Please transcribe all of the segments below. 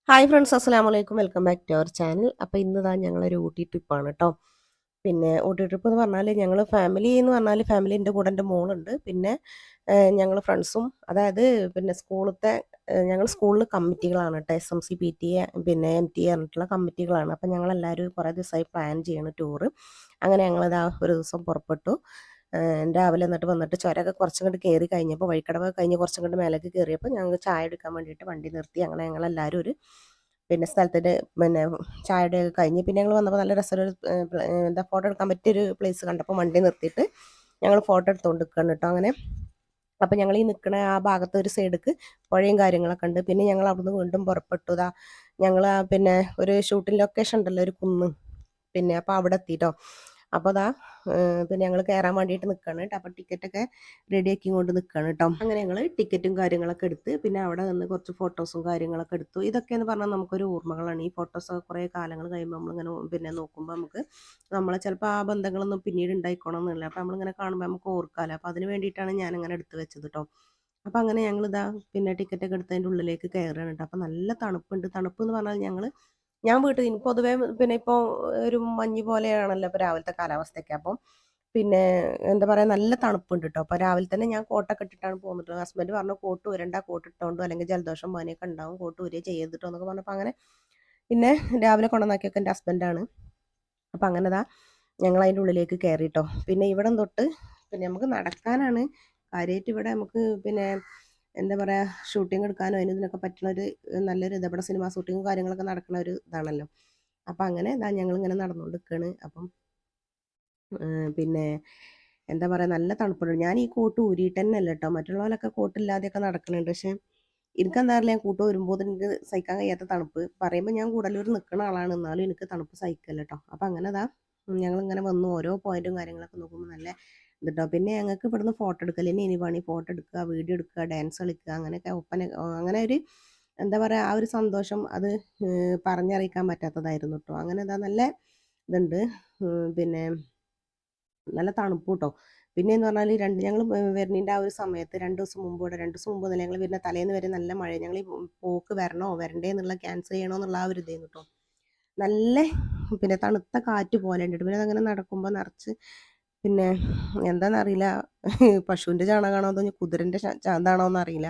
Hi friends, അസ്സലാമലൈക്കും. Welcome back to our channel. അപ്പോൾ ഇന്ന് ഞങ്ങളൊരു ഊട്ടി ട്രിപ്പാണ് കേട്ടോ. പിന്നെ ഊട്ടി ട്രിപ്പ് എന്ന് പറഞ്ഞാൽ ഞങ്ങൾ ഫാമിലി എന്ന് പറഞ്ഞാൽ ഫാമിലി എൻ്റെ കൂടെ എൻ്റെ മോളുണ്ട്. പിന്നെ ഞങ്ങൾ ഫ്രണ്ട്സും, അതായത് പിന്നെ സ്കൂളത്തെ ഞങ്ങൾ സ്കൂളിൽ കമ്മിറ്റികളാണ് കേട്ടോ. SMC PTA പിന്നെ MTA പറഞ്ഞിട്ടുള്ള കമ്മിറ്റികളാണ്. അപ്പോൾ ഞങ്ങളെല്ലാവരും കുറേ ദിവസമായി പ്ലാൻ ചെയ്യണം ടൂറ്. അങ്ങനെ ഞങ്ങളിതാ ഒരു ദിവസം പുറപ്പെട്ടു. രാവിലെ എന്നിട്ട് വന്നിട്ട് ചുരമൊക്കെ കുറച്ചങ്ങോട്ട് കയറി കഴിഞ്ഞപ്പോൾ, വഴിക്കടവ് കഴിഞ്ഞ് കുറച്ചങ്ങോട്ട് മേലേക്ക് കയറിയപ്പോൾ ഞങ്ങൾ ചായ എടുക്കാൻ വേണ്ടിയിട്ട് വണ്ടി നിർത്തി. അങ്ങനെ ഞങ്ങളെല്ലാവരും ഒരു പിന്നെ സ്ഥലത്തിൻ്റെ പിന്നെ ചായയുടെയൊക്കെ കഴിഞ്ഞ് പിന്നെ ഞങ്ങൾ വന്നപ്പോൾ നല്ല രസമുള്ളൊരു എന്താ ഫോട്ടോ എടുക്കാൻ പറ്റിയൊരു പ്ലേസ് കണ്ടപ്പോൾ വണ്ടി നിർത്തിയിട്ട് ഞങ്ങൾ ഫോട്ടോ എടുത്തുകൊണ്ട് നിൽക്കുകയാണ് കേട്ടോ. അങ്ങനെ അപ്പോൾ ഞങ്ങൾ ഈ നിൽക്കണ ആ ഭാഗത്ത് ഒരു സൈഡിക്ക് പുഴയും കാര്യങ്ങളൊക്കെ ഉണ്ട്. പിന്നെ ഞങ്ങൾ അവിടുന്ന് വീണ്ടും പുറപ്പെട്ടു. ഞങ്ങൾ പിന്നെ ഒരു ഷൂട്ടിംഗ് ലൊക്കേഷൻ ഉണ്ടല്ലോ, ഒരു കുന്ന്. പിന്നെ അപ്പോൾ അവിടെ എത്തിയിട്ടോ. അപ്പോൾ പിന്നെ ഞങ്ങൾ കയറാൻ വേണ്ടിയിട്ട് നിൽക്കുകയാണ് കേട്ടോ. അപ്പോൾ ടിക്കറ്റൊക്കെ റെഡിയാക്കി കൊണ്ട് നിൽക്കുകയാണ് കേട്ടോ. അങ്ങനെ ഞങ്ങൾ ടിക്കറ്റും കാര്യങ്ങളൊക്കെ എടുത്ത് പിന്നെ അവിടെ നിന്ന് കുറച്ച് ഫോട്ടോസും കാര്യങ്ങളൊക്കെ എടുത്തു. ഇതൊക്കെയെന്ന് പറഞ്ഞാൽ നമുക്കൊരു ഓർമ്മകളാണ്. ഈ ഫോട്ടോസൊക്കെ കുറേ കാലങ്ങൾ കഴിയുമ്പോൾ നമ്മളിങ്ങനെ പിന്നെ നോക്കുമ്പോൾ നമുക്ക് നമ്മളെ ചിലപ്പോൾ ആ ബന്ധങ്ങളൊന്നും പിന്നീട് ഉണ്ടായിക്കോണം എന്നില്ല. അപ്പോൾ നമ്മളിങ്ങനെ കാണുമ്പോൾ നമുക്ക് ഓർക്കാമല്ലോ. അപ്പോൾ അതിന് വേണ്ടിയിട്ടാണ് ഞാനിങ്ങനെ എടുത്ത് വെച്ചത് കേട്ടോ. അപ്പോൾ അങ്ങനെ ഞങ്ങളിതാ പിന്നെ ടിക്കറ്റൊക്കെ എടുത്തതിൻ്റെ ഉള്ളിലേക്ക് കയറുകയാണ് കേട്ടോ. അപ്പോൾ നല്ല തണുപ്പുണ്ട്. തണുപ്പ് എന്ന് പറഞ്ഞാൽ ഞാൻ വീട്ടിൽ പൊതുവേ പിന്നെ ഇപ്പോൾ ഒരു മഞ്ഞ് പോലെയാണല്ലോ ഇപ്പോൾ രാവിലത്തെ കാലാവസ്ഥയൊക്കെ. അപ്പം പിന്നെ എന്താ പറയുക, നല്ല തണുപ്പുണ്ട് കേട്ടോ. അപ്പോൾ രാവിലെ തന്നെ ഞാൻ കോട്ടൊക്കെ ഇട്ടിട്ടാണ് പോകുന്നത്. ഹസ്ബൻഡ് പറഞ്ഞു കോട്ട് ഊരണ്ട, കോട്ട് ഇട്ടോണ്ടോ അല്ലെങ്കിൽ ജലദോഷം പനിയൊക്കെ ഉണ്ടാവും, കോട്ട് ഊരുക ചെയ്തിട്ടോ എന്നൊക്കെ പറഞ്ഞപ്പോൾ അങ്ങനെ പിന്നെ രാവിലെ കൊണ്ടുവന്നാക്കിയൊക്കെ എൻ്റെ ഹസ്ബൻഡാണ്. അപ്പം അങ്ങനെ ഞങ്ങൾ അതിൻ്റെ ഉള്ളിലേക്ക് കയറിട്ടോ. പിന്നെ ഇവിടം തൊട്ട് പിന്നെ നമുക്ക് നടക്കാനാണ് കാര്യമായിട്ട്. ഇവിടെ നമുക്ക് പിന്നെ എന്താ പറയുക, ഷൂട്ടിംഗ് എടുക്കാനോ അതിന് ഇതിനൊക്കെ പറ്റുന്നൊരു നല്ലൊരു ഇത്. ഇവിടെ സിനിമ ഷൂട്ടിങ്ങും കാര്യങ്ങളൊക്കെ നടക്കുന്ന ഒരു ഇതാണല്ലോ. അപ്പം അങ്ങനെ ഞങ്ങളിങ്ങനെ നടന്നുകൊണ്ട് നിൽക്കുകയാണ്. അപ്പം പിന്നെ എന്താ പറയുക, നല്ല തണുപ്പുണ്ട്. ഞാൻ ഈ കോട്ട് ഊരിയിട്ട് തന്നെ അല്ല കേട്ടോ. മറ്റുള്ളവരൊക്കെ കോട്ടില്ലാതെയൊക്കെ നടക്കുന്നുണ്ട്. പക്ഷേ എനിക്കെന്താ അറിയില്ല, ഞാൻ കൂട്ട് വരുമ്പോൾ എനിക്ക് സഹിക്കാൻ കഴിയാത്ത തണുപ്പ്. പറയുമ്പോൾ ഞാൻ കൂടുതലൂർ നിൽക്കുന്ന ആളാണ്, എന്നാലും എനിക്ക് തണുപ്പ് സഹിക്കല്ല കേട്ടോ. അപ്പം അങ്ങനെ ഞങ്ങളിങ്ങനെ വന്നു ഓരോ പോയിന്റും കാര്യങ്ങളൊക്കെ നോക്കുമ്പോൾ നല്ല ഇതുട്ടോ. പിന്നെ ഞങ്ങൾക്ക് ഇവിടുന്ന് ഫോട്ടോ എടുക്കൽ തന്നെ ഇനി പണി. ഫോട്ടോ എടുക്കുക, വീഡിയോ എടുക്കുക, ഡാൻസ് കളിക്കുക, അങ്ങനെയൊക്കെ ഒപ്പന അങ്ങനെ ഒരു എന്താ പറയുക, ആ ഒരു സന്തോഷം അത് പറഞ്ഞറിയിക്കാൻ പറ്റാത്തതായിരുന്നു കേട്ടോ. അങ്ങനെ നല്ല ഇതുണ്ട്. പിന്നെ നല്ല തണുപ്പ് കേട്ടോ. പിന്നെയെന്ന് പറഞ്ഞാൽ ഞങ്ങൾ വരുന്നതിൻ്റെ ആ ഒരു സമയത്ത് 2 ദിവസം മുമ്പ്, 2 ദിവസം മുമ്പ് എന്നല്ല, ഞങ്ങൾ വരുന്ന തലേന്ന് വരെ നല്ല മഴ. ഞങ്ങൾ ഈ പോക്ക് വരണോ വരണ്ടേ എന്നുള്ള ക്യാൻസൽ ചെയ്യണോ എന്നുള്ള ആ ഒരു ഇതായിരുന്നു കേട്ടോ. നല്ല പിന്നെ തണുത്ത കാറ്റ് പോലെ ഉണ്ട്. പിന്നെ അതങ്ങനെ നടക്കുമ്പോൾ നിറച്ച് പിന്നെ എന്താണെന്നറിയില്ല, പശുവിൻ്റെ ചാണകമാണോ അതോ കുതിരൻ്റെ ഇതാണോ എന്നറിയില്ല,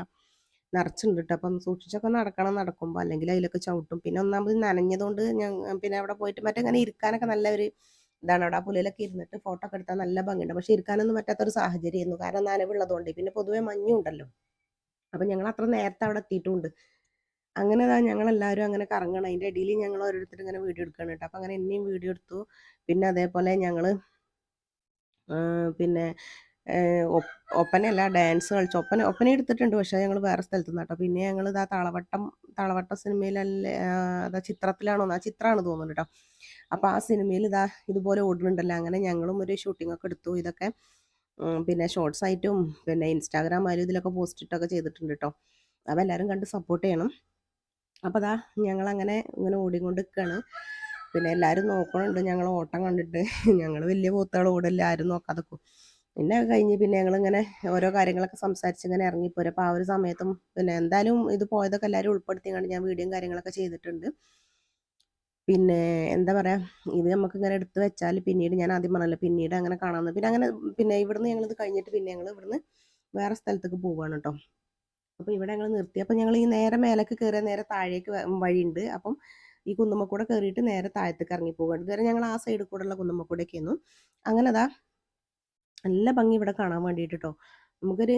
നിറച്ചുണ്ട് കേട്ടോ. അപ്പം സൂക്ഷിച്ചൊക്കെ നടക്കണം നടക്കുമ്പോൾ, അല്ലെങ്കിൽ അതിലൊക്കെ ചവിട്ടും. പിന്നെ ഒന്നാമത് നനഞ്ഞതുകൊണ്ട് പിന്നെ അവിടെ പോയിട്ട് മറ്റങ്ങനെ ഇരിക്കാനൊക്കെ നല്ല ഒരു ഇതാണ്. അവിടെ ആ പുലയിലൊക്കെ ഇരുന്നിട്ട് ഫോട്ടോ ഒക്കെ എടുത്താൽ നല്ല ഭംഗിയുണ്ട്. പക്ഷേ ഇരിക്കാനൊന്നും പറ്റാത്തൊരു സാഹചര്യമായിരുന്നു, കാരണം നനവുള്ളതുകൊണ്ട്. പിന്നെ പൊതുവെ മഞ്ഞും ഉണ്ടല്ലോ. അപ്പം ഞങ്ങൾ അത്ര നേരത്തെ അവിടെ എത്തിയിട്ടുമുണ്ട്. അങ്ങനെ ഞങ്ങളെല്ലാവരും അങ്ങനെ കറങ്ങണം. അതിൻ്റെ ഇടയിൽ ഞങ്ങൾ ഓരോരുത്തർ ഇങ്ങനെ വീഡിയോ എടുക്കണം കേട്ടോ. അപ്പം അങ്ങനെ എന്നെയും വീഡിയോ എടുത്തു. പിന്നെ അതേപോലെ ഞങ്ങൾ പിന്നെ ഒപ്പനയല്ല, ഡാൻസ് കളിച്ചു. ഒപ്പന എടുത്തിട്ടുണ്ട്, പക്ഷേ ഞങ്ങൾ വേറെ സ്ഥലത്തു നിന്ന് കേട്ടോ. പിന്നെ ഞങ്ങൾ താളവട്ടം സിനിമയിലല്ലേ, ചിത്രത്തിലാണോ, ആ ചിത്രമാണ് തോന്നുന്നു കേട്ടോ. അപ്പോൾ ആ സിനിമയിൽ ഇതുപോലെ ഓടുന്നുണ്ടല്ലോ. അങ്ങനെ ഞങ്ങളും ഒരു ഷൂട്ടിംഗ് ഒക്കെ എടുത്തു. ഇതൊക്കെ പിന്നെ ഷോർട്സ് ആയിട്ടും പിന്നെ ഇൻസ്റ്റാഗ്രാം ആയാലും ഇതിലൊക്കെ പോസ്റ്റ് ഇട്ടൊക്കെ ചെയ്തിട്ടുണ്ട് കേട്ടോ. അപ്പോൾ എല്ലാവരും കണ്ട് സപ്പോർട്ട് ചെയ്യണം. അപ്പോൾ ഞങ്ങളങ്ങനെ ഇങ്ങനെ ഓടിക്കൊണ്ട് നിൽക്കുകയാണ്. പിന്നെ എല്ലാവരും നോക്കണുണ്ട് ഞങ്ങൾ ഓട്ടം കണ്ടിട്ട്. ഞങ്ങൾ വലിയ പോത്തുകൾ ഓടില്ല, ആരും നോക്കാതെ നിൽക്കും. പിന്നെ അത് കഴിഞ്ഞ് പിന്നെ ഞങ്ങളിങ്ങനെ ഓരോ കാര്യങ്ങളൊക്കെ സംസാരിച്ച് ഇങ്ങനെ ഇറങ്ങിപ്പോരും. അപ്പോൾ ആ ഒരു സമയത്തും പിന്നെ എന്തായാലും ഇത് പോയതൊക്കെ എല്ലാവരും ഉൾപ്പെടുത്തിക്കൊണ്ട് ഞാൻ വീഡിയോയും കാര്യങ്ങളൊക്കെ ചെയ്തിട്ടുണ്ട്. പിന്നെ എന്താ പറയുക, ഇത് നമുക്കിങ്ങനെ എടുത്ത് വെച്ചാൽ പിന്നീട് ഞാൻ ആദ്യം പറഞ്ഞല്ലോ, പിന്നീട് അങ്ങനെ കാണാമെന്ന്. പിന്നെ അങ്ങനെ പിന്നെ ഇവിടുന്ന് ഞങ്ങളിത് കഴിഞ്ഞിട്ട് പിന്നെ ഞങ്ങൾ ഇവിടുന്ന് വേറെ സ്ഥലത്തേക്ക് പോവുകയാണ് കേട്ടോ. അപ്പോൾ ഇവിടെ ഞങ്ങൾ നിർത്തി. അപ്പോൾ ഞങ്ങൾ ഈ നേരെ മേലേക്ക് കയറിയ നേരെ താഴേക്ക് വഴിയുണ്ട്. അപ്പം ഈ കുന്നുമ്മക്കൂടെ കയറിയിട്ട് നേരെ താഴത്തേക്ക് ഇറങ്ങി പോവുകയാണ്. ഇതുവരെ ഞങ്ങൾ ആ സൈഡിൽ കൂടെയുള്ള കുന്നുമ്മക്കൂടെയൊക്കെയായിരുന്നു. അങ്ങനെ നല്ല ഭംഗി ഇവിടെ കാണാൻ വേണ്ടിയിട്ട് കേട്ടോ. നമുക്കൊരു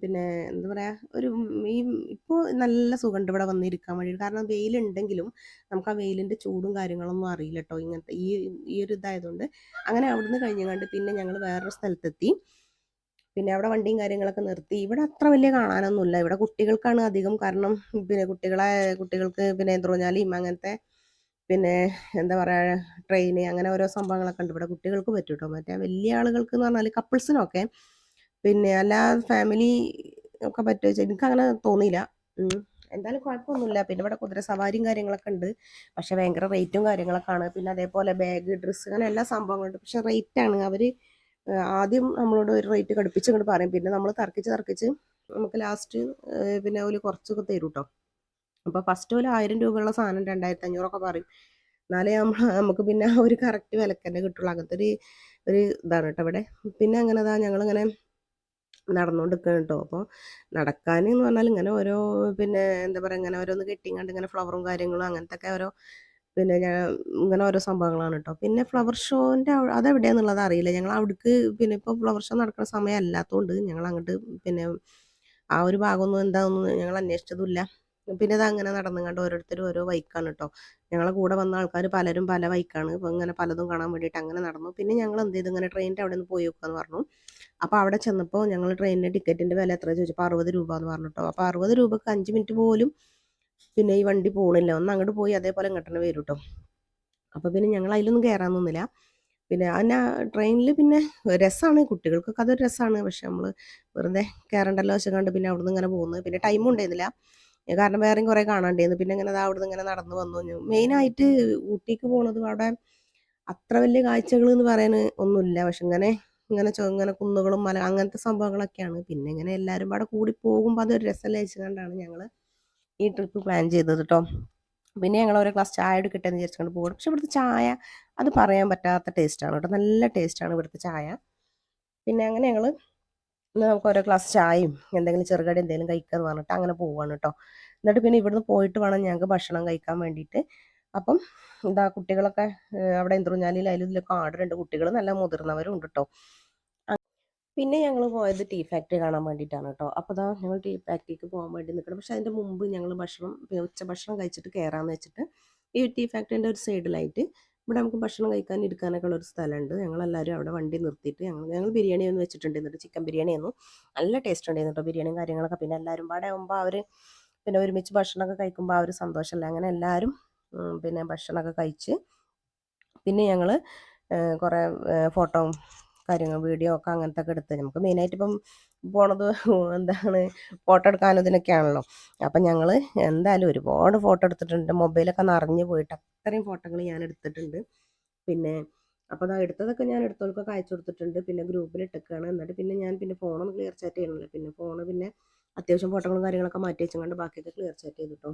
പിന്നെ എന്താ പറയുക, ഒരു ഈ ഇപ്പോൾ നല്ല സുഖമുണ്ട് ഇവിടെ വന്നിരിക്കാൻ വേണ്ടിയിട്ട്. കാരണം വെയിലുണ്ടെങ്കിലും നമുക്ക് ആ വെയിലിൻ്റെ ചൂടും കാര്യങ്ങളൊന്നും അറിയില്ല കേട്ടോ, ഇങ്ങനത്തെ ഈ ഒരു ഇതായതുകൊണ്ട്. അങ്ങനെ അവിടുന്ന് കഴിഞ്ഞങ്ങാണ്ട് പിന്നെ ഞങ്ങൾ വേറൊരു സ്ഥലത്തെത്തി. പിന്നെ അവിടെ വണ്ടിയും കാര്യങ്ങളൊക്കെ നിർത്തി. ഇവിടെ അത്ര വലിയ കാണാനൊന്നുമില്ല. ഇവിടെ കുട്ടികൾക്കാണ് അധികം. കാരണം പിന്നെ കുട്ടികൾക്ക് പിന്നെ ഊഞ്ഞാലിയും അങ്ങനത്തെ പിന്നെ എന്താ പറയുക, ട്രെയിന് അങ്ങനെ ഓരോ സംഭവങ്ങളൊക്കെ ഉണ്ട്. ഇവിടെ കുട്ടികൾക്ക് പറ്റും കേട്ടോ. മറ്റേ വലിയ ആളുകൾക്ക് എന്ന് പറഞ്ഞാൽ കപ്പിൾസിനൊക്കെ, പിന്നെ അല്ലാതെ ഫാമിലി ഒക്കെ പറ്റുമോ ചോദിച്ചാൽ എനിക്കങ്ങനെ തോന്നിയില്ല. എന്തായാലും കുഴപ്പമൊന്നുമില്ല. പിന്നെ ഇവിടെ കുതിര സവാരിയും കാര്യങ്ങളൊക്കെ ഉണ്ട്. പക്ഷേ ഭയങ്കര റേറ്റും കാര്യങ്ങളൊക്കെയാണ്. പിന്നെ അതേപോലെ ബാഗ്, ഡ്രസ്സ്, അങ്ങനെ എല്ലാ സംഭവങ്ങളുണ്ട്. പക്ഷേ റേറ്റാണ്. അവർ ആദ്യം നമ്മളോട് ഒരു റേറ്റ് കടുപ്പിച്ച് ഇങ്ങോട്ട് പറയും. പിന്നെ നമ്മൾ തർക്കിച്ച് നമുക്ക് ലാസ്റ്റ് പിന്നെ അവർ കുറച്ചൊക്കെ തരും കേട്ടോ. അപ്പോൾ ഫസ്റ്റ് ഒരു 1000 രൂപയുള്ള സാധനം 2500 പറയും. എന്നാലേ നമുക്ക് പിന്നെ ആ ഒരു കറക്റ്റ് വിലക്ക് തന്നെ കിട്ടുള്ളൂ. അങ്ങനത്തെ ഒരു ഇതാണ് കേട്ടോ ഇവിടെ. പിന്നെ അങ്ങനെ ഞങ്ങളിങ്ങനെ നടന്നുകൊണ്ടിരിക്കുകയാണ് കേട്ടോ. അപ്പോൾ നടക്കാൻ എന്ന് പറഞ്ഞാൽ ഇങ്ങനെ ഓരോ പിന്നെ എന്താ പറയുക, ഇങ്ങനെ ഓരോന്ന് കെട്ടിങ്ങാണ്ട് ഇങ്ങനെ ഫ്ലവറും കാര്യങ്ങളും അങ്ങനത്തെയൊക്കെ ഓരോ പിന്നെ ഇങ്ങനെ ഓരോ സംഭവങ്ങളാണ് കേട്ടോ. പിന്നെ ഫ്ലവർ ഷോൻ്റെ അതെവിടെയാണെന്നുള്ളത് അറിയില്ല. ഞങ്ങൾ അവിടേക്ക് പിന്നെ ഇപ്പോൾ ഫ്ലവർ ഷോ നടക്കുന്ന സമയം അല്ലാത്തതുകൊണ്ട് ഞങ്ങൾ അങ്ങോട്ട് പിന്നെ ആ ഒരു ഭാഗമൊന്നും എന്താണെന്ന് ഞങ്ങൾ അന്വേഷിച്ചതുമില്ല. പിന്നെ ഇത് അങ്ങനെ നടന്നുകൊണ്ട് ഓരോരുത്തരും ഓരോ വൈക്കാണ് കേട്ടോ. ഞങ്ങളെ കൂടെ വന്ന ആൾക്കാർ പലരും പല വൈക്കാണ്. അപ്പോൾ ഇങ്ങനെ പലതും കാണാൻ വേണ്ടിയിട്ട് അങ്ങനെ നടന്നു. പിന്നെ ഞങ്ങൾ എന്ത് ചെയ്തു, ഇങ്ങനെ ട്രെയിനിൻ്റെ അവിടെ നിന്ന് പോയി നോക്കാമെന്ന് പറഞ്ഞു. അപ്പോൾ അവിടെ ചെന്നപ്പോൾ ഞങ്ങൾ ട്രെയിനിൻ്റെ ടിക്കറ്റിൻ്റെ വില എത്ര ചോദിച്ചപ്പോൾ 60 രൂപ എന്ന് പറഞ്ഞു കേട്ടോ. അപ്പോൾ 60 രൂപക്ക് 5 മിനിറ്റ് പോലും പിന്നെ ഈ വണ്ടി പോകണില്ല. ഒന്ന് അങ്ങോട്ട് പോയി അതേപോലെ ഇങ്ങോട്ട് തന്നെ വരും കേട്ടോ. അപ്പോൾ പിന്നെ ഞങ്ങൾ അതിലൊന്നും കയറാൻ നിന്നില്ല. പിന്നെ അതിന് ട്രെയിനിൽ പിന്നെ രസമാണ്, കുട്ടികൾക്കൊക്കെ അതൊരു രസമാണ്. പക്ഷെ നമ്മൾ വെറുതെ കയറണ്ടല്ലോ വെച്ചുകൊണ്ട് പിന്നെ അവിടുന്ന് ഇങ്ങനെ പോകുന്നത്. പിന്നെ ടൈമും ഉണ്ടായിരുന്നില്ല, കാരണം വേറെയും കുറേ കാണാണ്ടായിരുന്നു. പിന്നെ ഇങ്ങനെ അവിടുന്ന് ഇങ്ങനെ നടന്ന് വന്നു. മെയിനായിട്ട് ഊട്ടിക്ക് പോണത് അവിടെ അത്ര വലിയ കാഴ്ചകൾ എന്ന് പറയാൻ ഒന്നുമില്ല. പക്ഷെ ഇങ്ങനെ ഇങ്ങനെ ഇങ്ങനെ കുന്നുകളും മല അങ്ങനത്തെ സംഭവങ്ങളൊക്കെയാണ്. പിന്നെ ഇങ്ങനെ എല്ലാവരും അവിടെ കൂടി പോകുമ്പോൾ അതൊരു രസമല്ലേ വെച്ചുകൊണ്ടാണ് ഞങ്ങൾ ഈ ട്രിപ്പ് പ്ലാൻ ചെയ്തത് കേട്ടോ. പിന്നെ ഞങ്ങൾ ഓരോ ഗ്ലാസ് ചായ എടുക്കട്ടെ എന്ന് വിചാരിച്ചുകൊണ്ട് പോകും. പക്ഷെ ഇവിടുത്തെ ചായ അത് പറയാൻ പറ്റാത്ത ടേസ്റ്റാണ് കേട്ടോ. നല്ല ടേസ്റ്റാണ് ഇവിടുത്തെ ചായ. പിന്നെ അങ്ങനെ ഞങ്ങൾ നമുക്ക് ഓരോ ഗ്ലാസ് ചായയും എന്തെങ്കിലും ചെറുകടി എന്തെങ്കിലും കഴിക്കാന്ന് പറഞ്ഞിട്ട് അങ്ങനെ പോവാണ് കേട്ടോ. എന്നിട്ട് പിന്നെ ഇവിടുന്ന് പോയിട്ട് വേണം ഞങ്ങൾക്ക് ഭക്ഷണം കഴിക്കാൻ വേണ്ടിയിട്ട്. അപ്പം എന്താ കുട്ടികളൊക്കെ അവിടെ എന്തൊഞ്ഞാലിൽ അതിൽ ഇതിലൊക്കെ ആടുന്നുണ്ട്. കുട്ടികൾ നല്ല മുതിർന്നവരും ഉണ്ട് കേട്ടോ. പിന്നെ ഞങ്ങൾ പോയത് ടീ ഫാക്ടറി കാണാൻ വേണ്ടിയിട്ടാണ് കേട്ടോ. അപ്പോൾ ഞങ്ങൾ ടീ ഫാക്ടറിക്ക് പോകാൻ വേണ്ടി നിൽക്കണം. പക്ഷേ അതിൻ്റെ മുമ്പ് ഞങ്ങൾ ഉച്ച ഭക്ഷണം കഴിച്ചിട്ട് കയറാമെന്ന് വെച്ചിട്ട് ഈ ടീ ഫാക്ടറിൻ്റെ ഒരു സൈഡിലായിട്ട് ഇവിടെ നമുക്ക് ഭക്ഷണം കഴിക്കാൻ ഇരിക്കാനൊക്കെ ഉള്ള ഒരു സ്ഥലമുണ്ട്. ഞങ്ങളെല്ലാവരും അവിടെ വണ്ടി നിർത്തിയിട്ട് ഞങ്ങൾ ബിരിയാണി ഒന്ന് വെച്ചിട്ടുണ്ട്. എന്നിട്ട് ചിക്കൻ ബിരിയാണി ആയിരുന്നു, നല്ല ടേസ്റ്റ് ഉണ്ടായിരുന്നു കേട്ടോ ബിരിയാണിയും കാര്യങ്ങളൊക്കെ. പിന്നെ എല്ലാവരും പാടെ ആകുമ്പോൾ അവർ പിന്നെ ഒരുമിച്ച് ഭക്ഷണമൊക്കെ കഴിക്കുമ്പോൾ ആ ഒരു സന്തോഷമല്ല. അങ്ങനെ എല്ലാവരും പിന്നെ ഭക്ഷണമൊക്കെ കഴിച്ച് പിന്നെ ഞങ്ങൾ കുറേ ഫോട്ടോ കാര്യങ്ങൾ വീഡിയോ ഒക്കെ അങ്ങനത്തെ ഒക്കെ എടുത്ത്, നമുക്ക് മെയിനായിട്ട് ഇപ്പം പോണത് എന്താണ് ഫോട്ടോ എടുക്കാനും ഇതിനൊക്കെയാണല്ലോ. അപ്പം ഞങ്ങൾ എന്തായാലും ഒരുപാട് ഫോട്ടോ എടുത്തിട്ടുണ്ട്. മൊബൈലൊക്കെ നിറഞ്ഞു പോയിട്ട് അത്രയും ഫോട്ടോകൾ ഞാൻ എടുത്തിട്ടുണ്ട്. പിന്നെ അപ്പോൾ എടുത്തതൊക്കെ ഞാൻ എടുത്തവർക്കൊക്കെ അയച്ചു കൊടുത്തിട്ടുണ്ട്. പിന്നെ ഗ്രൂപ്പിൽ ഇട്ടേക്കാണ്. എന്നിട്ട് പിന്നെ ഞാൻ പിന്നെ ഫോണൊന്ന് ക്ലിയർ ചാറ്റ് ചെയ്യണമല്ലോ. പിന്നെ ഫോണ് പിന്നെ അത്യാവശ്യം ഫോട്ടോകളും കാര്യങ്ങളൊക്കെ മാറ്റി വെച്ചുകൊണ്ട് ബാക്കിയൊക്കെ ക്ലിയർ ചാറ്റ് ചെയ്തിട്ടോ.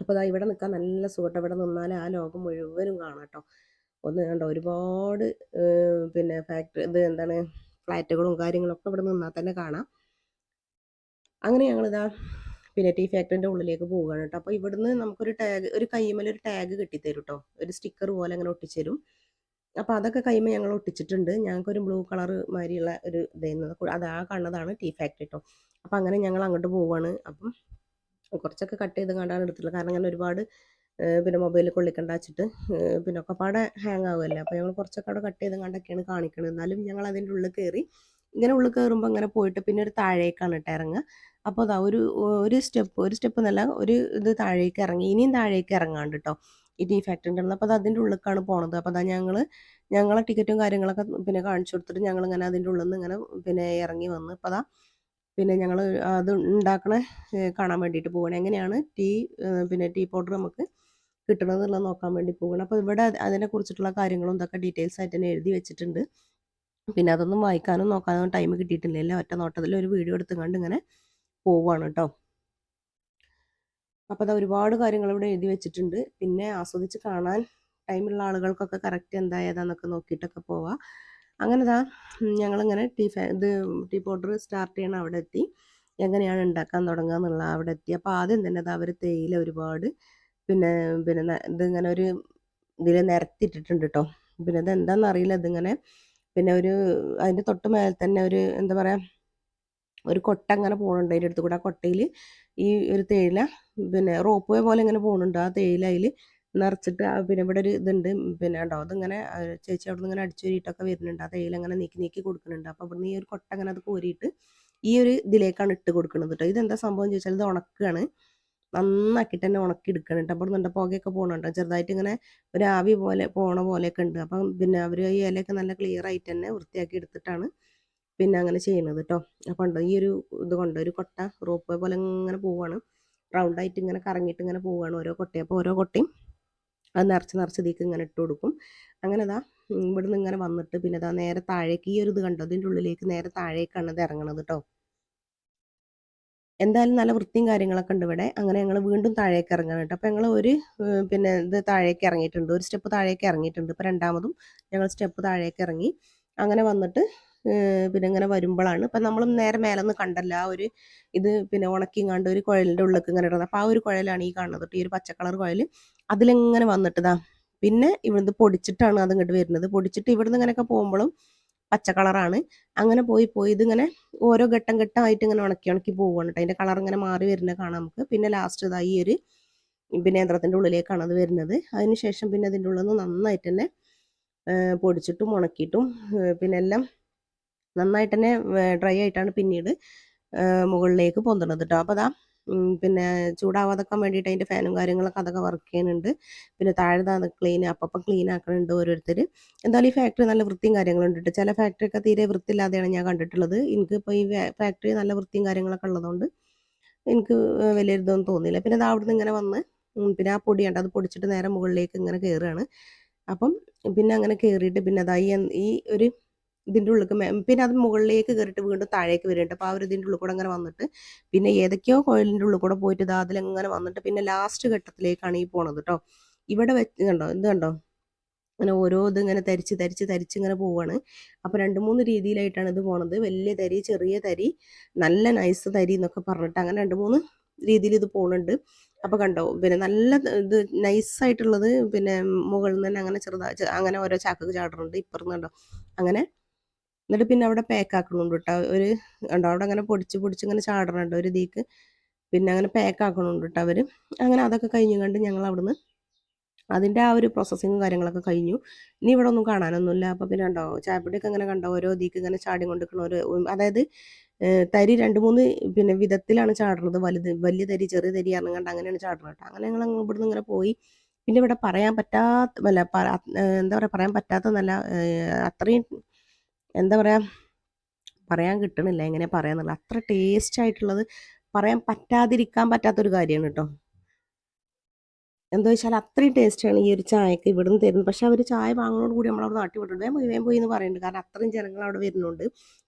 അപ്പോൾ ഇവിടെ നിൽക്കാൻ നല്ല സുഖട്ടോ. ഇവിടെ നിന്നാൽ ആ ലോകം മുഴുവനും കാണാം കേട്ടോ. ഒന്ന് കണ്ടോ, ഒരുപാട് പിന്നെ ഫാക്ടറി ഇത് എന്താണ് ഫ്ലാറ്റുകളും കാര്യങ്ങളൊക്കെ ഇവിടെ നിന്നാൽ തന്നെ കാണാം. അങ്ങനെ ഞങ്ങളിതാ പിന്നെ ടീ ഫാക്ടറിൻ്റെ ഉള്ളിലേക്ക് പോവുകയാണ് കേട്ടോ. അപ്പോൾ ഇവിടുന്ന് നമുക്കൊരു ടാഗ്, ഒരു കയ്യുമ്മലൊരു ടാഗ് കിട്ടിത്തരും കേട്ടോ. ഒരു സ്റ്റിക്കർ പോലെ അങ്ങനെ ഒട്ടിച്ചു തരും. അപ്പോൾ അതൊക്കെ കയ്യുമ്മ ഞങ്ങൾ ഒട്ടിച്ചിട്ടുണ്ട്. ഞങ്ങൾക്കൊരു ബ്ലൂ കളർ മാതിരിയുള്ള ഒരു ഇതായിരുന്നു അത്, ആ കാണുന്നതാണ് ടീ ഫാക്ടറി കേട്ടോ. അപ്പോൾ അങ്ങനെ ഞങ്ങൾ അങ്ങോട്ട് പോവുകയാണ്. അപ്പം കുറച്ചൊക്കെ കട്ട് ചെയ്ത് കണ്ടാണ് എടുത്തിട്ടുള്ളത്, കാരണം അങ്ങനെ ഒരുപാട് പിന്നെ മൊബൈലിൽ കൊള്ളിക്കണ്ട വെച്ചിട്ട് പിന്നെ ഒക്കെപ്പാടെ ഹാങ് ആവുമല്ലോ. അപ്പോൾ ഞങ്ങൾ കുറച്ചൊക്കെ അവിടെ കട്ട് ചെയ്ത് കണ്ടൊക്കെയാണ് കാണിക്കുന്നത്. എന്നാലും ഞങ്ങൾ അതിൻ്റെ ഉള്ളിൽ കയറി. ഇങ്ങനെ ഉള്ളിൽ കയറുമ്പോൾ അങ്ങനെ പോയിട്ട് പിന്നെ ഒരു താഴേക്കാണ് കേട്ടോ ഇറങ്ങുക. അപ്പോൾ അതാ ഒരു സ്റ്റെപ്പ് എന്നല്ല, ഒരു ഇത് താഴേക്ക് ഇറങ്ങി, ഇനിയും താഴേക്ക് ഇറങ്ങാണ്ട് കേട്ടോ ഈ ടീ ഫാക്ടറിൻ്റെ ഉള്ളത്. അപ്പോൾ അത് അതിൻ്റെ ഉള്ളിലേക്കാണ് പോണത്. അപ്പോൾ അതാ ഞങ്ങളെ ടിക്കറ്റും കാര്യങ്ങളൊക്കെ പിന്നെ കാണിച്ചു കൊടുത്തിട്ട് ഞങ്ങളിങ്ങനെ അതിൻ്റെ ഉള്ളിൽ നിന്ന് ഇങ്ങനെ പിന്നെ ഇറങ്ങി വന്ന് അപ്പോൾ അതാ പിന്നെ ഞങ്ങൾ അത് ഉണ്ടാക്കണ കാണാൻ വേണ്ടിയിട്ട് പോകണം. എങ്ങനെയാണ് പിന്നെ ടീ പൗഡർ നമുക്ക് കിട്ടണമെന്നുള്ളത് നോക്കാൻ വേണ്ടി പോകണം. അപ്പോൾ ഇവിടെ അതിനെക്കുറിച്ചിട്ടുള്ള കാര്യങ്ങളും ഇതൊക്കെ ഡീറ്റെയിൽസ് ആയിട്ട് തന്നെ എഴുതി വെച്ചിട്ടുണ്ട്. പിന്നെ അതൊന്നും വായിക്കാനും നോക്കാനും ടൈം കിട്ടിയിട്ടില്ല. ഒറ്റ നോട്ടത്തിൽ ഒരു വീഡിയോ എടുത്തുകൊണ്ട് ഇങ്ങനെ പോവുകയാണ് കേട്ടോ. അപ്പോൾ അത് ഒരുപാട് കാര്യങ്ങൾ ഇവിടെ എഴുതി വെച്ചിട്ടുണ്ട്. പിന്നെ ആസ്വദിച്ച് കാണാൻ ടൈമുള്ള ആളുകൾക്കൊക്കെ കറക്റ്റ് എന്താ ഏതാന്നൊക്കെ നോക്കിയിട്ടൊക്കെ പോവാം. അങ്ങനെ ഞങ്ങളിങ്ങനെ ടീ പൗഡർ സ്റ്റാർട്ട് ചെയ്യണം അവിടെ എത്തി. എങ്ങനെയാണ് ഉണ്ടാക്കാൻ തുടങ്ങുക എന്നുള്ള അവിടെ എത്തി. അപ്പോൾ ആദ്യം തന്നെ അവർ തേയില ഒരുപാട് പിന്നെ പിന്നെ ഇതിങ്ങനെ ഒരു ഇതിൽ നിരത്തിയിട്ടിട്ടുണ്ട് കേട്ടോ. പിന്നെ ഇതെന്താണെന്ന് അറിയില്ല. ഇതിങ്ങനെ പിന്നെ അതിൻ്റെ തൊട്ട് മേലെ തന്നെ ഒരു എന്താ പറയുക, ഒരു കൊട്ട അങ്ങനെ പോകുന്നുണ്ട്. അതിൻ്റെ അടുത്ത് കൂടെ ആ കൊട്ടയിൽ ഈ ഒരു തേയില പിന്നെ റോപ്പ് വേ പോലെ ഇങ്ങനെ പോകുന്നുണ്ട്. ആ തേയില അതിൽ നിറച്ചിട്ട് പിന്നെ ഇവിടെ ഒരു ഇതുണ്ട്. പിന്നെ ഉണ്ടോ അതിങ്ങനെ ചേച്ചി അവിടെ നിന്ന് ഇങ്ങനെ അടിച്ചൊരിയിട്ടൊക്കെ വരുന്നുണ്ട്. ആ തേയില അങ്ങനെ നീക്കി നീക്കി കൊടുക്കുന്നുണ്ട്. അപ്പോൾ ഇവിടുന്ന് ഈ ഒരു കൊട്ട അങ്ങനെ അത് കോരിയിട്ട് ഈ ഒരു ഇതിലേക്കാണ് ഇട്ട് കൊടുക്കുന്നത് കേട്ടോ. ഇതെന്താ സംഭവം ചോദിച്ചാൽ ഇത് ഉണക്കുകയാണ്. നന്നാക്കിയിട്ട് തന്നെ ഉണക്കി എടുക്കണം കേട്ടോ. അപ്പോൾ ഇവിടുന്ന് പുകയൊക്കെ പോകുന്നുണ്ടോ ചെറുതായിട്ട് ഇങ്ങനെ ഒരു ആവി പോലെ പോണ പോലെയൊക്കെ ഉണ്ട്. അപ്പം പിന്നെ അവർ ഈ ഇലയൊക്കെ നല്ല ക്ലിയർ ആയിട്ട് തന്നെ വൃത്തിയാക്കി എടുത്തിട്ടാണ് പിന്നെ അങ്ങനെ ചെയ്യുന്നത് കേട്ടോ. അപ്പോൾ ഉണ്ടോ ഈ ഒരു ഇത് കൊണ്ട് ഒരു കൊട്ട റോപ്പ് പോലെ ഇങ്ങനെ പോവുകയാണ്. റൗണ്ടായിട്ട് ഇങ്ങനെ കറങ്ങിയിട്ട് ഇങ്ങനെ പോവുകയാണ് ഓരോ കൊട്ടയും. അപ്പോൾ ഓരോ കൊട്ടയും അത് നിറച്ച് ഇതിലേക്ക് ഇങ്ങനെ ഇട്ട് കൊടുക്കും. അങ്ങനെ ഇവിടുന്ന് ഇങ്ങനെ വന്നിട്ട് പിന്നെ നേരെ താഴേക്ക് ഈ ഒരു ഇത് കണ്ടോ, ഇതിൻ്റെ ഉള്ളിലേക്ക് നേരെ താഴേക്കാണ് ഇത് ഇറങ്ങണത് കേട്ടോ. എന്തായാലും നല്ല വൃത്തിയും കാര്യങ്ങളൊക്കെ ഉണ്ട് ഇവിടെ. അങ്ങനെ ഞങ്ങൾ വീണ്ടും താഴേക്ക് ഇറങ്ങാണ് കേട്ടോ. അപ്പോൾ ഞങ്ങൾ ഒരു പിന്നെ ഇത് താഴേക്ക് ഇറങ്ങിയിട്ടുണ്ട്. ഒരു സ്റ്റെപ്പ് താഴേക്ക് ഇറങ്ങിയിട്ടുണ്ട്. ഇപ്പോൾ രണ്ടാമതും ഞങ്ങൾ സ്റ്റെപ്പ് താഴേക്ക് ഇറങ്ങി. അങ്ങനെ വന്നിട്ട് പിന്നെ ഇങ്ങനെ വരുമ്പോഴാണ് ഇപ്പം നമ്മൾ നേരെ മേലെന്ന് കണ്ടല്ല ആ ഒരു ഇത് പിന്നെ ഉണക്കിങ്ങാണ്ട് ഒരു കുഴലിൻ്റെ ഉള്ളിലേക്ക് ഇങ്ങനെ ഇടുന്നത്. അപ്പോൾ ആ ഒരു കുഴലാണ് ഈ കാണുന്നത് കേട്ടോ. ഈ ഒരു പച്ച കളർ കുഴൽ അതിലിങ്ങനെ വന്നിട്ട് ഇതാ പിന്നെ ഇവിടുന്ന് പൊടിച്ചിട്ടാണ് അത് ഇങ്ങോട്ട് വരുന്നത്. പൊടിച്ചിട്ട് ഇവിടുന്ന് ഇങ്ങനെയൊക്കെ പോകുമ്പോഴും പച്ച കളറാണ്. അങ്ങനെ പോയി പോയി ഇതിങ്ങനെ ഓരോ ഘട്ടം ഘട്ടമായിട്ട് ഇങ്ങനെ ഉണക്കി ഉണക്കി പോവുകയാണ് കേട്ടോ. അതിൻ്റെ കളർ ഇങ്ങനെ മാറി വരുന്നത് കാണാം നമുക്ക്. പിന്നെ ലാസ്റ്റ് ഇതാ ഈ ഒരു പിന്നെ യന്ത്രത്തിൻ്റെ ഉള്ളിലേക്കാണ് അത് വരുന്നത്. അതിന് ശേഷം പിന്നെ അതിൻ്റെ ഉള്ളിൽ നിന്ന് നന്നായിട്ട് തന്നെ പൊടിച്ചിട്ടും ഉണക്കിയിട്ടും പിന്നെ എല്ലാം നന്നായിട്ട് തന്നെ ഡ്രൈ ആയിട്ടാണ് പിന്നീട് മുകളിലേക്ക് പൊന്തുന്നത് കേട്ടോ. അപ്പോൾ അതാ പിന്നെ ചൂടാവാതെക്കാൻ വേണ്ടിയിട്ട് അതിൻ്റെ ഫാനും കാര്യങ്ങളൊക്കെ അതൊക്കെ വർക്ക് ചെയ്യുന്നുണ്ട്. പിന്നെ താഴെ അപ്പം ക്ലീൻ ആക്കുന്നുണ്ട് ഓരോരുത്തർ. എന്തായാലും ഈ ഫാക്ടറി നല്ല വൃത്തിയും കാര്യങ്ങളും ഉണ്ട് കേട്ടോ. ചില ഫാക്ടറിയൊക്കെ തീരെ വൃത്തിയില്ലാതെയാണ് ഞാൻ കണ്ടിട്ടുള്ളത്. എനിക്കിപ്പോൾ ഈ ഫാക്ടറി നല്ല വൃത്തിയും കാര്യങ്ങളൊക്കെ ഉള്ളതുകൊണ്ട് എനിക്ക് വലിയൊരിതൊന്നും തോന്നിയില്ല. പിന്നെ അത് അവിടുന്ന് ഇങ്ങനെ വന്ന് പിന്നെ ആ പൊടിയുണ്ട് അത് പൊടിച്ചിട്ട് നേരെ മുകളിലേക്ക് ഇങ്ങനെ കയറുകയാണ്. അപ്പം പിന്നെ അങ്ങനെ കയറിയിട്ട് പിന്നെ അതാ ഈ ഒരു ഇതിൻ്റെ ഉള്ളിലേക്ക് പിന്നെ അത് മുകളിലേക്ക് കയറിയിട്ട് വീണ്ടും താഴേക്ക് വരുന്നുണ്ട്. അപ്പോൾ ആ ഒരു ഇതിൻ്റെ ഉള്ളിൽ കൂടെ അങ്ങനെ വന്നിട്ട് പിന്നെ ഏതൊക്കെയോ കോയിലിൻ്റെ ഉള്ളിൽ കൂടെ പോയിട്ട് ഇതാ അതിലങ്ങനെ വന്നിട്ട് പിന്നെ ലാസ്റ്റ് ഘട്ടത്തിലേക്കാണ് ഈ പോണത് കേട്ടോ. ഇവിടെ വെച്ച് കണ്ടോ ഇത് കണ്ടോ അങ്ങനെ ഓരോ ഇതിങ്ങനെ തരിച്ച് തരിച്ച് തരിച്ച് ഇങ്ങനെ പോവാണ്. അപ്പോൾ 2, 3 രീതിയിലായിട്ടാണ് ഇത് പോണത്. വലിയ തരി, ചെറിയ തരി, നല്ല നൈസ് തരി എന്നൊക്കെ പറഞ്ഞിട്ട് അങ്ങനെ 2, 3 രീതിയിൽ ഇത് പോണുണ്ട്. അപ്പോൾ കണ്ടോ പിന്നെ നല്ല ഇത് നൈസായിട്ടുള്ളത് പിന്നെ മുകളിൽ നിന്ന് തന്നെ അങ്ങനെ അങ്ങനെ ഓരോ ചാക്ക് ചാടുന്നുണ്ട്. ഇപ്പുറത്ത് കണ്ടോ അങ്ങനെ എന്നിട്ട് പിന്നെ അവിടെ പാക്ക് ആക്കണുണ്ട് കേട്ടോ. ഒരു കണ്ടോ അവിടെ അങ്ങനെ പൊടിച്ച് പൊടിച്ച് ഇങ്ങനെ ചാടണുണ്ട് ഒരു ഇതിക്ക്. പിന്നെ അങ്ങനെ പാക്ക് ആക്കണുണ്ട് കേട്ടോ അവർ. അങ്ങനെ അതൊക്കെ കഴിഞ്ഞ് കണ്ട് ഞങ്ങൾ അവിടുന്ന് അതിൻ്റെ ആ ഒരു പ്രോസസ്സിങ്ങും കാര്യങ്ങളൊക്കെ കഴിഞ്ഞു. ഇനി ഇവിടെ ഒന്നും കാണാനൊന്നുമില്ല. അപ്പോൾ പിന്നെ കണ്ടോ ചായപ്പൊടിയൊക്കെ ഇങ്ങനെ കണ്ടോ ഓരോ ഇതിക്ക് ഇങ്ങനെ ചാടി കൊണ്ടിരിക്കണ ഒരു അതായത് തരി 2, 3 പിന്നെ വിധത്തിലാണ് ചാടുന്നത്. വലിയ തരി ചെറിയ തരി പറഞ്ഞുകൊണ്ട് അങ്ങനെയാണ് ചാടുന്നത് കേട്ടോ. അങ്ങനെ ഞങ്ങൾ ഇവിടുന്ന് ഇങ്ങനെ പോയി. പിന്നെ ഇവിടെ പറയാൻ പറ്റാത്ത അല്ല എന്താ പറയുക പറയാൻ പറ്റാത്തതല്ല അത്രയും എന്താ പറയുക പറയാൻ കിട്ടണില്ല എങ്ങനെ പറയാന്നുള്ളത്. അത്ര ടേസ്റ്റ് ആയിട്ടുള്ളത് പറയാൻ പറ്റാതിരിക്കാൻ പറ്റാത്തൊരു കാര്യമാണ് കേട്ടോ. എന്താ വെച്ചാൽ അത്രയും ടേസ്റ്റാണ് ഈ ഒരു ചായക്ക് ഇവിടുന്ന് തരുന്നത്. പക്ഷെ അവർ ചായ വാങ്ങുന്നതോട് കൂടി നമ്മളവിടെ നാട്ടി വിട്ടിട്ടുണ്ട്. വേഗം പോയി എന്ന് പറയുന്നുണ്ട്. കാരണം അത്രയും ജനങ്ങൾ അവിടെ വരുന്നുണ്ട്.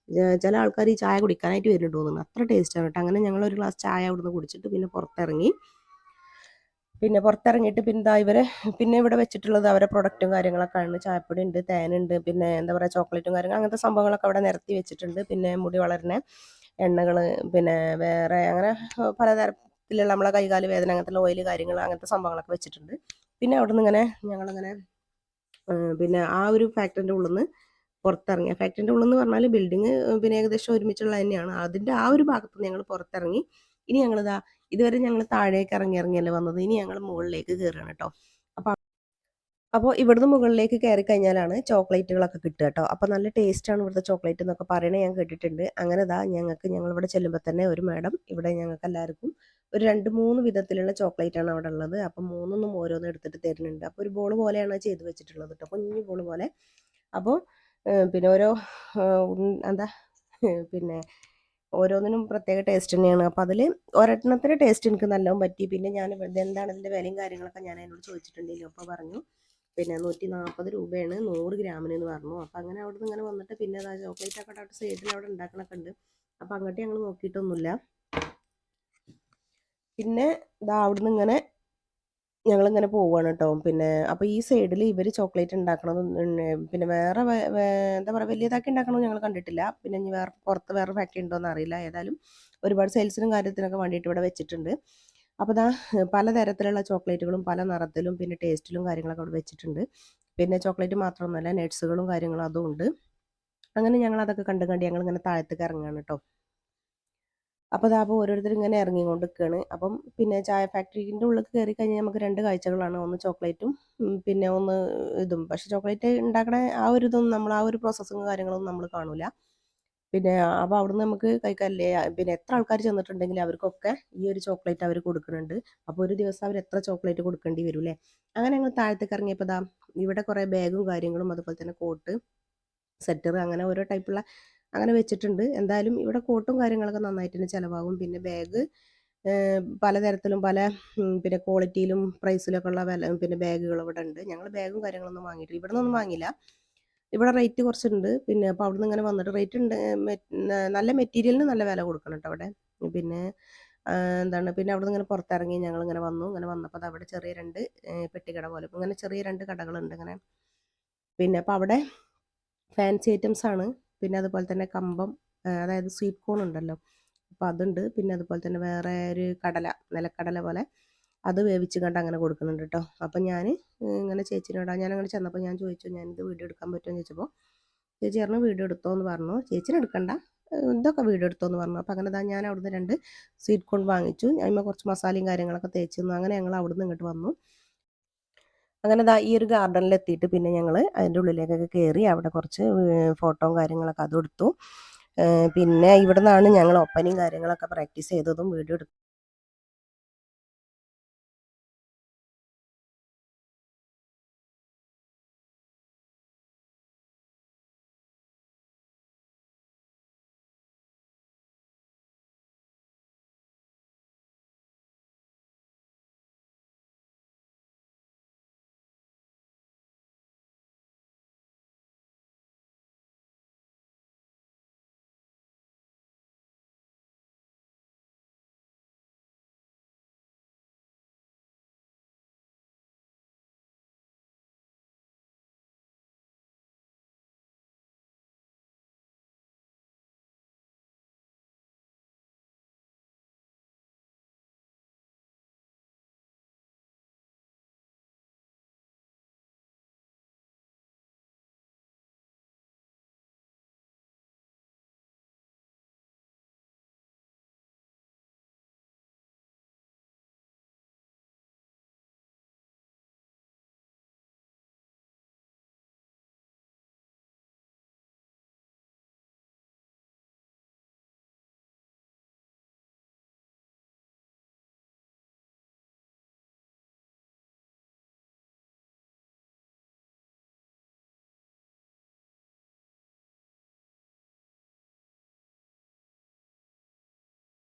ചില ആൾക്കാർ ഈ ചായ കുടിക്കാനായിട്ട് വരുന്നുണ്ട് തോന്നുന്നു. അത്ര ടേസ്റ്റാണ് കേട്ടോ. അങ്ങനെ ഞങ്ങളൊരു ഗ്ലാസ് ചായ അവിടുന്ന് കുടിച്ചിട്ട് പിന്നെ പുറത്തിറങ്ങി. പിന്നെ പുറത്തിറങ്ങിയിട്ട് പിന്നെ ദാ ഇവരെ പിന്നെ ഇവിടെ വെച്ചിട്ടുള്ളത് അവരെ പ്രൊഡക്റ്റും കാര്യങ്ങളൊക്കെയാണ്. ചായപ്പൊടി ഉണ്ട്, തേനുണ്ട്, പിന്നെ എന്താ പറയുക ചോക്ലേറ്റും കാര്യങ്ങളും അങ്ങനത്തെ സംഭവങ്ങളൊക്കെ അവിടെ നിരത്തി വെച്ചിട്ടുണ്ട്. പിന്നെ മുടി വളരുന്ന എണ്ണകൾ, പിന്നെ വേറെ അങ്ങനെ പലതരത്തിലുള്ള നമ്മളെ കൈകാല് വേദന അങ്ങനത്തെ ഓയിൽ കാര്യങ്ങൾ അങ്ങനത്തെ സംഭവങ്ങളൊക്കെ വെച്ചിട്ടുണ്ട്. പിന്നെ അവിടെ നിന്ന് ഇങ്ങനെ ഞങ്ങളിങ്ങനെ പിന്നെ ആ ഒരു ഫാക്ടറിൻ്റെ ഉള്ളിൽ നിന്ന് പുറത്തിറങ്ങി. ഫാക്ടറിൻ്റെ ഉള്ളിൽ എന്ന് പറഞ്ഞാൽ ബിൽഡിങ് പിന്നെ ഏകദേശം ഒരുമിച്ചുള്ള തന്നെയാണ്. അതിൻ്റെ ആ ഒരു ഭാഗത്ത് നിന്ന് ഞങ്ങൾ പുറത്തിറങ്ങി. ഇനി ഞങ്ങളിതാ ഇതുവരെ ഞങ്ങൾ താഴേക്ക് ഇറങ്ങി ഇറങ്ങിയല്ലേ വന്നത്. ഇനി ഞങ്ങൾ മുകളിലേക്ക് കയറുകയാണ് കേട്ടോ. അപ്പോൾ അപ്പോൾ ഇവിടുന്ന് മുകളിലേക്ക് കയറി കഴിഞ്ഞാലാണ് ചോക്ലേറ്റുകളൊക്കെ കിട്ടുക കേട്ടോ. അപ്പോൾ നല്ല ടേസ്റ്റാണ് ഇവിടുത്തെ ചോക്ലേറ്റ് എന്നൊക്കെ പറയണത് ഞാൻ കേട്ടിട്ടുണ്ട്. അങ്ങനെ ഇതാ ഞങ്ങളിവിടെ ചെല്ലുമ്പോൾ തന്നെ ഒരു മാഡം ഇവിടെ ഞങ്ങൾക്ക് എല്ലാവർക്കും ഒരു 2, 3 വിധത്തിലുള്ള ചോക്ലേറ്റാണ് അവിടെ ഉള്ളത്. അപ്പം 3 ഓരോന്ന് എടുത്തിട്ട് തരുന്നുണ്ട്. അപ്പോൾ ഒരു ബോൾ പോലെയാണ് ചെയ്ത് വെച്ചിട്ടുള്ളത് കേട്ടോ. കുഞ്ഞു ബോൾ പോലെ. അപ്പോൾ പിന്നെ ഓരോ എന്താ പിന്നെ ഓരോന്നിനും പ്രത്യേക ടേസ്റ്റ് തന്നെയാണ്. അപ്പോൾ അതിൽ ഒരെണ്ണത്തിന് ടേസ്റ്റ് എനിക്ക് നല്ലോണം പറ്റി. പിന്നെ ഞാൻ ഇതെന്താണ് ഇതിൻ്റെ വിലയും കാര്യങ്ങളൊക്കെ ഞാൻ അതിനോട് ചോദിച്ചിട്ടുണ്ടെങ്കിൽ അപ്പോൾ പറഞ്ഞു പിന്നെ 140 രൂപയാണ് 100 ഗ്രാമിന് എന്ന് പറഞ്ഞു. അപ്പോൾ അങ്ങനെ അവിടെ നിന്ന് ഇങ്ങനെ വന്നിട്ട് പിന്നെ അതാ ചോക്ലേറ്റ് ഒക്കെ അവിടെ സൈഡിൽ അവിടെ ഉണ്ടാക്കണൊക്കെ ഉണ്ട്. അപ്പോൾ അങ്ങോട്ട് ഞങ്ങൾ നോക്കിയിട്ടൊന്നുമില്ല. പിന്നെ ഇതാ അവിടുന്ന് ഇങ്ങനെ ഞങ്ങളിങ്ങനെ പോവുകയാണ് കേട്ടോ. പിന്നെ അപ്പോൾ ഈ സൈഡിൽ ഇവർ ചോക്ലേറ്റ് ഉണ്ടാക്കണതും പിന്നെ വേറെ എന്താ പറയുക വലിയതാക്കി ഉണ്ടാക്കണമെന്ന് ഞങ്ങൾ കണ്ടിട്ടില്ല. പിന്നെ ഇനി വേറെ പുറത്ത് വേറെ ഫാക്ടറി ഉണ്ടോയെന്ന് അറിയില്ല. ഏതായാലും ഒരുപാട് സെയിൽസിനും കാര്യത്തിനൊക്കെ വേണ്ടിയിട്ട് ഇവിടെ വെച്ചിട്ടുണ്ട്. അപ്പോൾ ഇതാ പലതരത്തിലുള്ള ചോക്ലേറ്റുകളും പല നിറത്തിലും പിന്നെ ടേസ്റ്റിലും കാര്യങ്ങളൊക്കെ അവിടെ വെച്ചിട്ടുണ്ട്. പിന്നെ ചോക്ലേറ്റ് മാത്രമൊന്നുമല്ല നട്ട്സുകളും കാര്യങ്ങളും അതും ഉണ്ട്. അങ്ങനെ ഞങ്ങൾ അതൊക്കെ കണ്ട് ഞങ്ങളിങ്ങനെ താഴത്തേക്ക് ഇറങ്ങുകയാണ് കേട്ടോ. അപ്പോൾ അതാകുമ്പോൾ ഓരോരുത്തർ ഇങ്ങനെ ഇറങ്ങിക്കൊണ്ട് നിൽക്കുകയാണ്. അപ്പം പിന്നെ ചായ ഫാക്ടറിൻ്റെ ഉള്ളിൽ കയറി കഴിഞ്ഞാൽ നമുക്ക് 2 കാഴ്ചകളാണ്. ഒന്ന് ചോക്ലേറ്റും പിന്നെ ഒന്ന് ഇതും. പക്ഷേ ചോക്ലേറ്റ് ഉണ്ടാക്കണ ആ ഒരു ഇതൊന്നും നമ്മൾ ആ ഒരു പ്രോസസ്സും കാര്യങ്ങളൊന്നും നമ്മൾ കാണൂല. പിന്നെ അപ്പോൾ അവിടുന്ന് നമുക്ക് കഴിക്കാനില്ലേ പിന്നെ എത്ര ആൾക്കാർ ചെന്നിട്ടുണ്ടെങ്കിലും അവർക്കൊക്കെ ഈ ഒരു ചോക്ലേറ്റ് അവർ കൊടുക്കുന്നുണ്ട്. അപ്പോൾ ഒരു ദിവസം അവർ എത്ര ചോക്ലേറ്റ് കൊടുക്കേണ്ടി വരും അല്ലേ. അങ്ങനെ ഞങ്ങൾ താഴത്തേക്ക് ഇറങ്ങിയപ്പോൾ ദാ ഇവിടെ കുറേ ബാഗും കാര്യങ്ങളും അതുപോലെ തന്നെ കോട്ട്, സെറ്റർ അങ്ങനെ ഓരോ ടൈപ്പുള്ള അങ്ങനെ വെച്ചിട്ടുണ്ട്. എന്തായാലും ഇവിടെ കോട്ടും കാര്യങ്ങളൊക്കെ നന്നായിട്ട് തന്നെ ചിലവാകും. പിന്നെ ബാഗ് പലതരത്തിലും പല പിന്നെ ക്വാളിറ്റിയിലും പ്രൈസിലൊക്കെ ഉള്ള പിന്നെ ബാഗുകൾ ഇവിടെ ഉണ്ട്. ഞങ്ങൾ ബാഗും കാര്യങ്ങളൊന്നും വാങ്ങിയിട്ടില്ല. ഇവിടെ നിന്നൊന്നും വാങ്ങിയില്ല. ഇവിടെ റേറ്റ് കുറച്ചുണ്ട്. പിന്നെ അപ്പോൾ അവിടുന്ന് ഇങ്ങനെ വന്നിട്ട് റേറ്റ് ഉണ്ട് നല്ല മെറ്റീരിയലിന് നല്ല വില കൊടുക്കണം കേട്ടോ അവിടെ. പിന്നെ എന്താണ് പിന്നെ അവിടുന്ന് ഇങ്ങനെ പുറത്തിറങ്ങി ഞങ്ങളിങ്ങനെ വന്നു. ഇങ്ങനെ വന്നപ്പോൾ അവിടെ ചെറിയ 2 പെട്ടിക്കട പോലെ ഇങ്ങനെ ചെറിയ 2 കടകളുണ്ട് ഇങ്ങനെ. പിന്നെ അപ്പോൾ അവിടെ ഫാൻസി ഐറ്റംസ് ആണ്. പിന്നെ അതുപോലെ തന്നെ കമ്പം അതായത് സ്വീറ്റ് കോൺ ഉണ്ടല്ലോ. അപ്പോൾ അതുണ്ട്. പിന്നെ അതുപോലെ തന്നെ വേറെ ഒരു കടല, നിലക്കടല പോലെ അത് വേവിച്ചുകൊണ്ട് അങ്ങനെ കൊടുക്കുന്നുണ്ട് കേട്ടോ. അപ്പം ഞാൻ ഇങ്ങനെ ചേച്ചീനോട് ഞാനങ്ങനെ ചെന്നപ്പോൾ ഞാൻ ചോദിച്ചു, ഞാനിത് വീഡിയോ എടുക്കാൻ പറ്റുമോ എന്ന് ചോദിച്ചപ്പോൾ ചേച്ചി പറഞ്ഞു വീഡിയോ എടുത്തോ എന്ന് പറഞ്ഞു. ചേച്ചിനെ എടുക്കണ്ട, ഇതൊക്കെ വീഡിയോ എടുത്തോ എന്ന് പറഞ്ഞു. അപ്പോൾ അങ്ങനെ ഞാൻ അവിടുന്ന് 2 സ്വീറ്റ് കോൺ വാങ്ങിച്ചു. അതിന്മേൽ കുറച്ച് മസാലയും കാര്യങ്ങളൊക്കെ തേച്ച് തന്നു. അങ്ങനെ ഞങ്ങൾ അവിടുന്ന് ഇങ്ങോട്ട് വന്നു. അങ്ങനെ ഈ ഒരു ഗാർഡനിൽ എത്തിയിട്ട് പിന്നെ ഞങ്ങൾ അതിൻ്റെ ഉള്ളിലേക്കൊക്കെ കയറി അവിടെ കുറച്ച് ഫോട്ടോയും കാര്യങ്ങളൊക്കെ അതും എടുത്തു. പിന്നെ ഇവിടെ നിന്നാണ് ഞങ്ങൾ ഒപ്പനയും കാര്യങ്ങളൊക്കെ പ്രാക്ടീസ് ചെയ്തതും വീഡിയോ എടുത്തത്.